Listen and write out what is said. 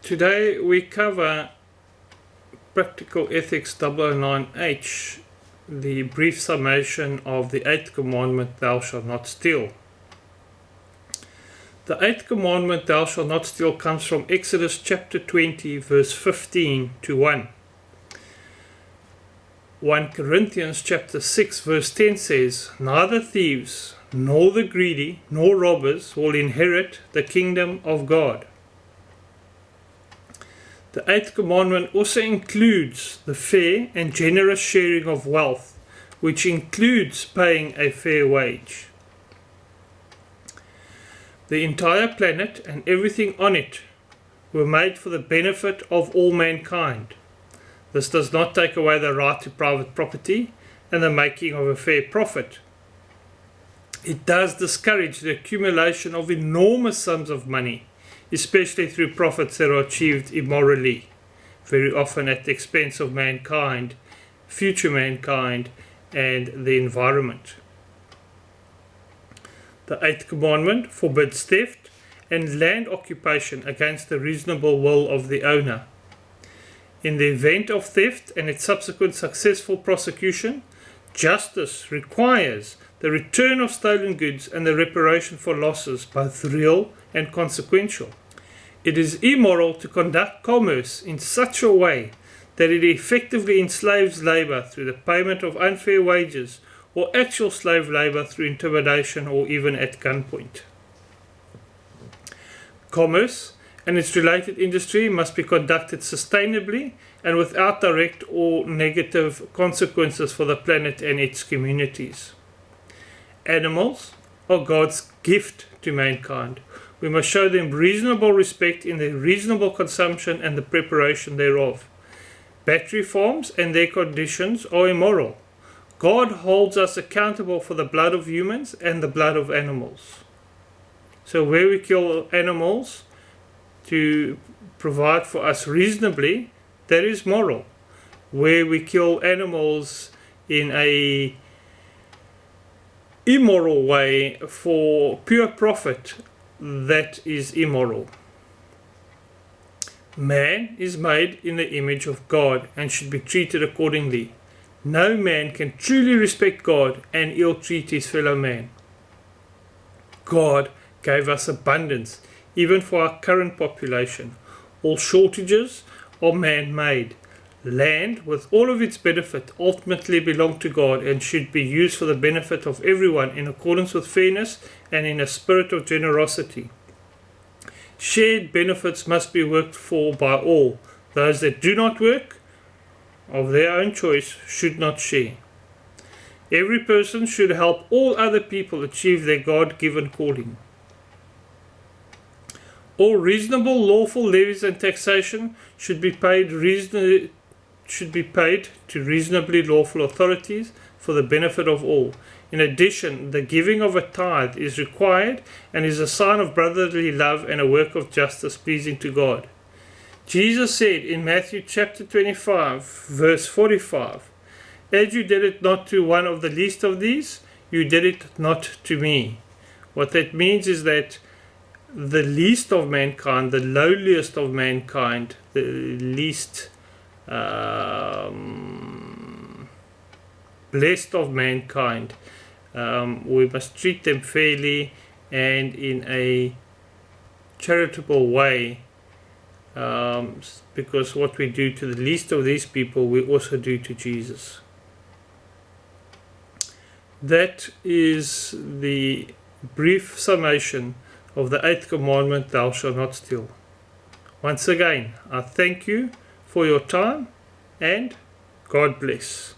Today we cover Practical Ethics 009H, the brief summation of the Eighth Commandment, thou shalt not steal. The Eighth Commandment, thou shalt not steal, comes from Exodus chapter 20 verse 15 to 1. 1 Corinthians chapter 6 verse 10 says, neither thieves, nor the greedy, nor robbers will inherit the kingdom of God. The Eighth Commandment also includes the fair and generous sharing of wealth, which includes paying a fair wage. The entire planet and everything on it were made for the benefit of all mankind. This does not take away the right to private property and the making of a fair profit. It does discourage the accumulation of enormous sums of money, especially through profits that are achieved immorally, very often at the expense of mankind, future mankind, and the environment. The Eighth Commandment forbids theft and land occupation against the reasonable will of the owner. In the event of theft and its subsequent successful prosecution, justice requires the return of stolen goods and the reparation for losses, both real and consequential. It is immoral to conduct commerce in such a way that it effectively enslaves labor through the payment of unfair wages or actual slave labor through intimidation or even at gunpoint. Commerce and its related industry must be conducted sustainably and without direct or negative consequences for the planet and its communities. Animals are God's gift to mankind. We must show them reasonable respect in their reasonable consumption and the preparation thereof. Battery farms and their conditions are immoral. God holds us accountable for the blood of humans and the blood of animals. So where we kill animals to provide for us reasonably, that is moral. Where we kill animals in a immoral way for pure profit, that is immoral. Man is made in the image of God and should be treated accordingly. No man can truly respect God and ill-treat his fellow man. God gave us abundance, even for our current population. All shortages are man-made. Land, with all of its benefit, ultimately belong to God and should be used for the benefit of everyone in accordance with fairness and in a spirit of generosity. Shared benefits must be worked for by all. Those that do not work, of their own choice, should not share. Every person should help all other people achieve their God-given calling. All reasonable lawful levies and taxation should be paid to reasonably lawful authorities for the benefit of all. In addition, the giving of a tithe is required and is a sign of brotherly love and a work of justice pleasing to God. Jesus said in Matthew chapter 25 verse 45, as you did it not to one of the least of these, you did it not to me. What that means is that the least of mankind, the lowliest of mankind, the least blessed of mankind, we must treat them fairly and in a charitable way, because what we do to the least of these people, we also do to Jesus. That is the brief summation of the Eighth Commandment, thou shalt not steal. Once again, I thank you for your time and God bless.